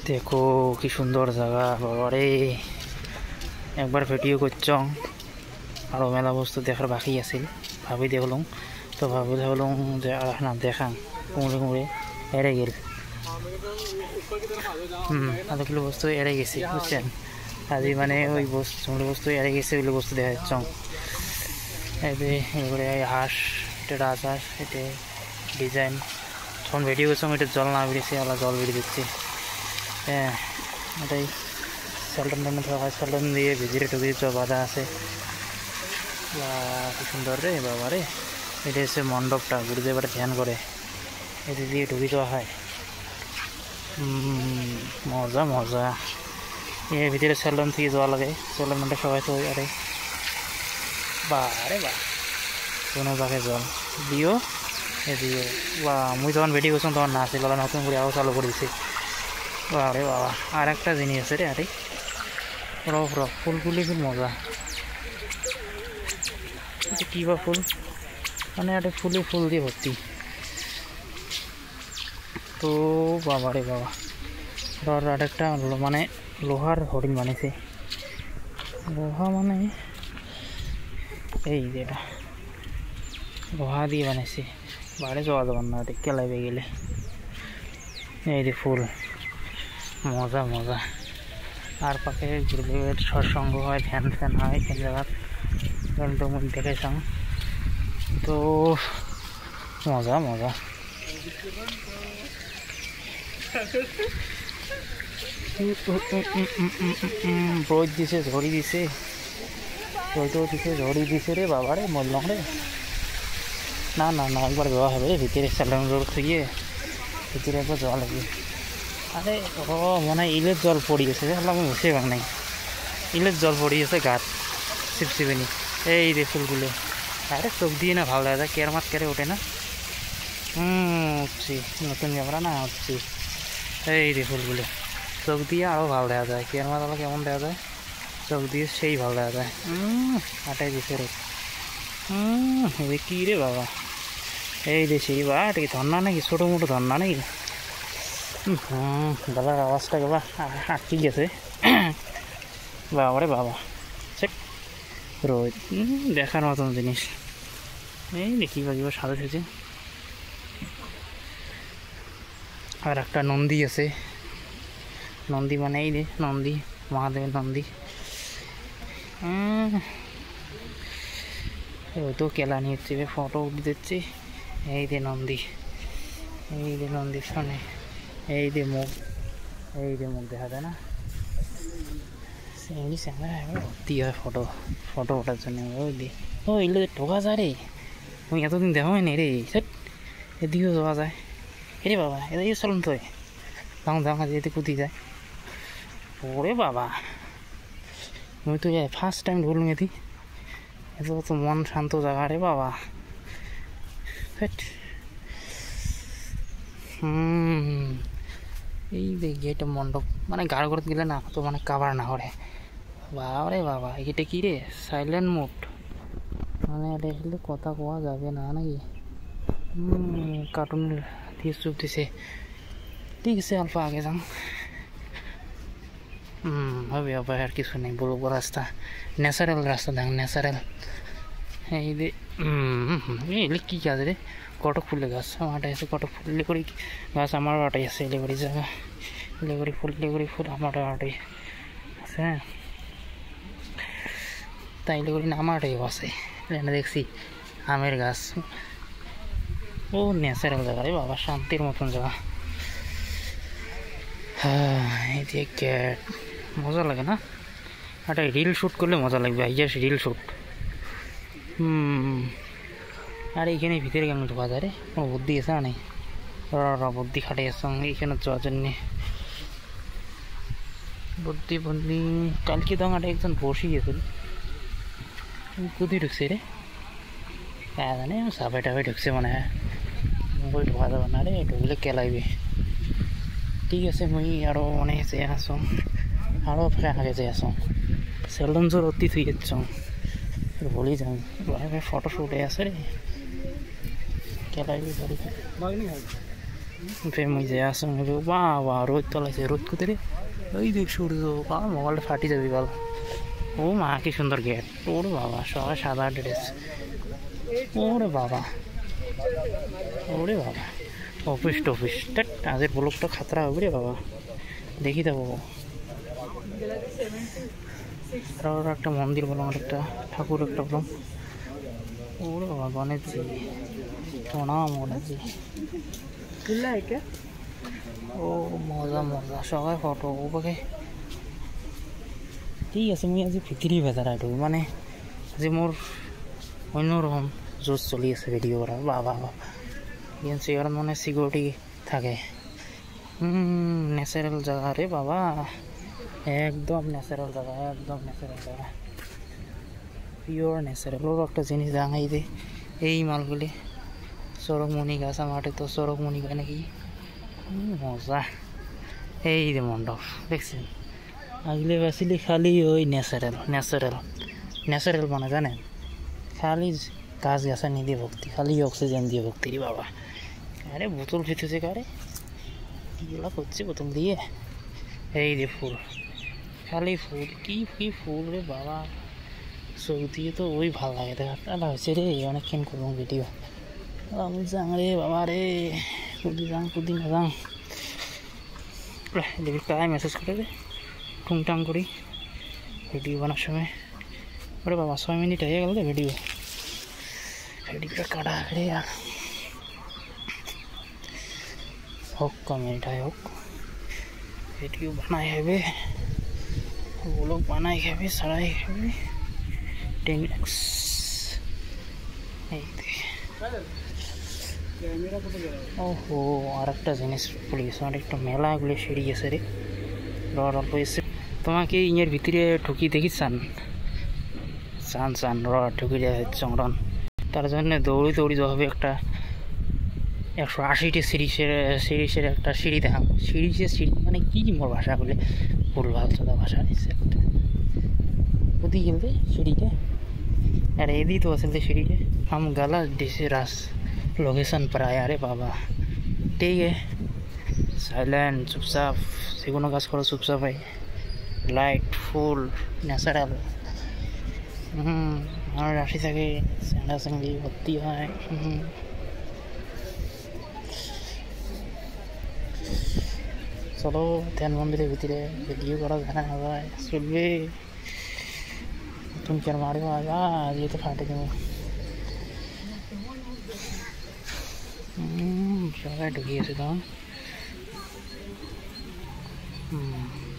দেখো কি সুন্দর জায়গা বাবারে, একবার ভিডিও করছং আর মেলা বস্তু দেখার বাকি আছিল। ভাবি দেখলুম তো ভাবলাম যে না দেখাং কুমড়ে কুমড়ে এড়ে গেল। এতগুলো বস্তু এড়ে গেছে বুঝছেন। আজি মানে ওই বস্তু এড়ে গেছে ওইগুলো বস্তু দেখা যাচ্ছং। এবারে হাঁস, এটা রাজহাঁস, এটা ডিজাইন। যখন ভিডিও করছং এটা জল না বেরিয়েছে, আলাদা জল বেরিয়ে দিচ্ছে। হ্যাঁ, এটাই স্যালডন টাইমে থাকা হয়, স্যালডন দিয়ে ভিজিয়ে ঢুকিয়ে বাঁধা আছে। কি সুন্দর রে বাবা রে। এটা হচ্ছে মণ্ডপটা, গুরুদেব এবার ধ্যান করে, এটা দিয়ে ঢুকিয়ে দেওয়া হয়। মজা মজা। এর ভিতরে স্যালডন থেকে যাওয়া লাগে, স্যালডনটা সবাই তো আরে বারে বা কোনো বাঘে জল দিও দিও। বা মুই যখন ভিডিও করছিলাম তখন না আসছিল, নতুন করে আরও চালু করে দিছি। বারে বাবা, আর একটা জিনিস আছে রে, আরে রফ ফুলগুলি খুব মজা। এটা কী বা ফুল, মানে একটা ফুল দিয়ে ভর্তি। তো বাবা রে বাবা, আর একটা মানে লোহার হরিণ বানিয়েছে। লোহা মানে এই যেটা লোহা দিয়ে বানিয়েছে, বাইরে যাওয়া যাবার না, কেলাইবে গেলে। এই যে ফুল, মজা মজা। আর পাখে গুরুদেবের সৎসঙ্গ হয়, ধ্যান ফ্যান হয় এই জায়গার, তো দেখেছাম। তো মজা মজা। রোদ দিছে, ঝড়ি দিছে, রোদও দিছে, ঝড়ি দিছে রে বাবা রে, মরলাম রে। না না না, একবার যাওয়া হবে রে ভিতরে, স্যালন রোড থেকে ভিতরে একবার যাওয়া লাগবে। আরে ও মনে হয় ইলের জল পড়িয়েছে, আমি বসে ভাঙ নাই, ইলের জল পড়িয়েছে গাছ শিবশিবেনি। এই রে ফুলগুলো, আরে চোখ দিয়ে না ভালো দেখা যায়, কেয়ার মাছ কেড়ে ওঠে না। উঠছি নতুন ক্যামেরা না, উঠছি। এই রে ফুলগুলো চোখ দিয়ে আরও ভালো দেখা যায়, কেয়ার মাছ আলো কেমন দেখা যায়, চোখ দিয়ে সেই ভালো দেখা যায়। আটাই দিছে রে। কী রে বাবা, এই দেশি বা এটা কি ধন্না নাকি, ছোটো মোটো ধন্না নাকি? দাদার আওয়াজটা বা আটকে গেছে। বাবা রে বাবা, রোদ দেখার মতন জিনিস। এই দেখি বা কিবা সাদা সেছে। আর একটা নন্দী আছে, নন্দী মানে এই রে নন্দী, মহাদেবের নন্দী। ওই তো কেলা নিয়ে হচ্ছে, ফটো উঠে দিচ্ছি। এই যে নন্দী, এই যে নন্দীর সামনে এই যে মুখ, এই যে মুখ দেখা যায় না, ইংলিশ ভর্তি হয় ফটো ওঠার জন্য। ওই দিয়ে ও এগুলো ঢোকা যায় রে, ওই এতদিন দেখা হয়নি রে। সেট এদিকেও যাওয়া যায় রে বাবা, এদিকে চলুন তো, তখন দেখা যেতে কুদি যায়। ওরে বাবা, আমি তো ফার্স্ট টাইম ঢুকলাম এদি, এত তো মন শান্ত জায়গা রে বাবা। এই দেখি এটা মণ্ডপ, মানে গাড় করতে গেলে না তো মানে কাভার না করে। বাবা রে বাবা, এটা কি রে, সাইলেন্ট মোড, মানে এটা আসলে কথা কোয়া যাবে না নাকি? কার্টুনের দিয়ে চুপ দিছে। ঠিক আছে, অল্প আগে যান। হবে হবে, আর কিছু নেই, বলবো রাস্তা ন্যাচারাল রাস্তা, দেখ ন্যাচারাল। এই যে এলে কী গাছ রে, কটক ফুলের গাছ, আমার আছে কটক ফুল, লেগুড়ি গাছ আমারও আটাই আছে, লেগুড়ি জায়গা, লেগুড়ি ফুল আমারও আটাই আছে। হ্যাঁ, তাই লেগুড়ি না আমার আটাই আছে, এখানে দেখছি আমের গাছ। ও ন্যাচারাল জায়গা রে বাবা, শান্তির মতন জায়গা। হ্যাঁ, এই যে ক্যাট, মজা লাগে না? একটা রিল শ্যুট করলে মজা লাগবে, আইয়াস রিল শ্যুট। আর এইখানে ভিতরে কেমন ঢোকা যায় রে, কোনো বুদ্ধি আছে না? নেই, বুদ্ধি খাটে আসছ এইখানে যাওয়ার জন্যে, বুদ্ধি কালকে তো আমার একজন বসে গেছিল, কোথায় ঢুকছে রে? হ্যাঁ জানে, সাফাই টাফাই ঢুকছে মনে হয়, মোবাইল ঢোকা যাবে না রে, ঢুকলে কেলাইবে। ঠিক আছে, মুই আরও মানে যাই আসো, আরও আগে যাই আসো, সেলডন জোর অতি থুই যাচ্ছ, বলি যাই ফটো শ্যুটে আছে রে, কেলাইবে। ফেমই যে আসো বাবা রোদ চলাইছে রোদ কোথায় ওই দেখ সূর্য বাবা মোবাইলটা ফাটি যাবে বল ও মা কি সুন্দর গেট ওরে বাবা সবাই সাদা ড্রেস ওরে বাবা অফিস টফিস আজের ব্লকটা খাতরা হবে রে বাবা দেখি দেবো একটা মন্দির বললাম একটা ঠাকুর একটা বললাম ওরে বাবা গণেশজি প্রণাম গণেশজি ও মজা মজা সবাই ফটো ওকে ঠিক আছে মুই আজি ভিতরি ভেজার আইটো মানে আজি মোর অন্যরকম জোশ চলি আছে ভিডিও করা বাবা চেয়ার মানে সিকিউরিটি থাকে ন্যাচারাল জায়গা রে বাবা একদম ন্যাচারাল জায়গা পিওর ন্যাচারাল ওর একটা জিনিস দেখাই দে এই মালগুলি চরকমণি গাছ আমাদের তো চরকমণি গাছ নাকি মজা এই যে মণ্ডপ দেখছেন আগলে বাসিলি খালি ওই ন্যাচারাল মানে জানেন খালি গাছ গাছানি দিয়ে ভক্তি খালি অক্সিজেন দিয়ে ভক্তি রে বাবা আরে বোতল ফেটেছে কারে এগুলা করছে বোতল দিয়ে এই যে ফুল খালি ফুল কি ফুল রে বাবা ছবি দিয়ে তো ওই ভাল লাগে দেখা হয়েছে রে অনেকক্ষণ করবো ভিডিও আমি যাং রে বাবা রে কুদি না যাং দেখি কায় মেসেজ করে রে টুংটাং করি ভিডিও বানার সময় ওরে বাবা 6 মিনিট হয়ে গেল রে ভিডিওটা কাটা রে আর হোক কমেন্ট है হোক ভিডিও বানাই হবে वो लोग बनाई है सड़ाई है 10x ओहो और एक जिनिस पुलिस एक मेलागुलो सिঁড়ি আছে রে অল্প এসে তোমাকে ইয়ের ভিতরে ঢুকি দেখি চান ঢুকি চংরন তার জন্য দৌড়ি যাওয়া হবে একটা 180টি সিরিজের একটা সিঁড়ি দেখাম সিঁড়ি মানে কি মোর ভাষা বলে ভুলভাল চোদা ভাষা নিচ্ছে ওদি গেলে সিঁড়িতে আর এদি তো আসলে সিঁড়িতে हम गलत डिस लोकेशन पर आया अरे बाबा ठीक है साइलेंट चुपचाप যেকোনো কাজ করো চুপচাপ ভাই লাইট ফুল ন্যাচারাল আমার রাশি থাকে স্যান্ডি ভর্তি হয় চলো ধ্যান মন্দিরের ভিতরে ভিডিও করা জানা যায় চলবে তুমি কেন মারিব আজ তো ফাটে দেবো সবাই ঢুকিয়েছে তখন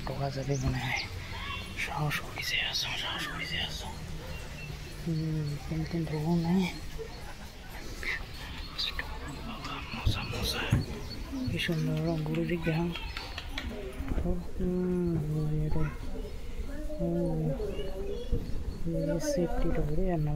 ঢোকা যাবে মনে হয় সাহস করেছে আসো কিন্তু ঢুকো নাই মজা কি সুন্দর রঙগুলো দিক দেখাম সেফটি ঢুকবে আর না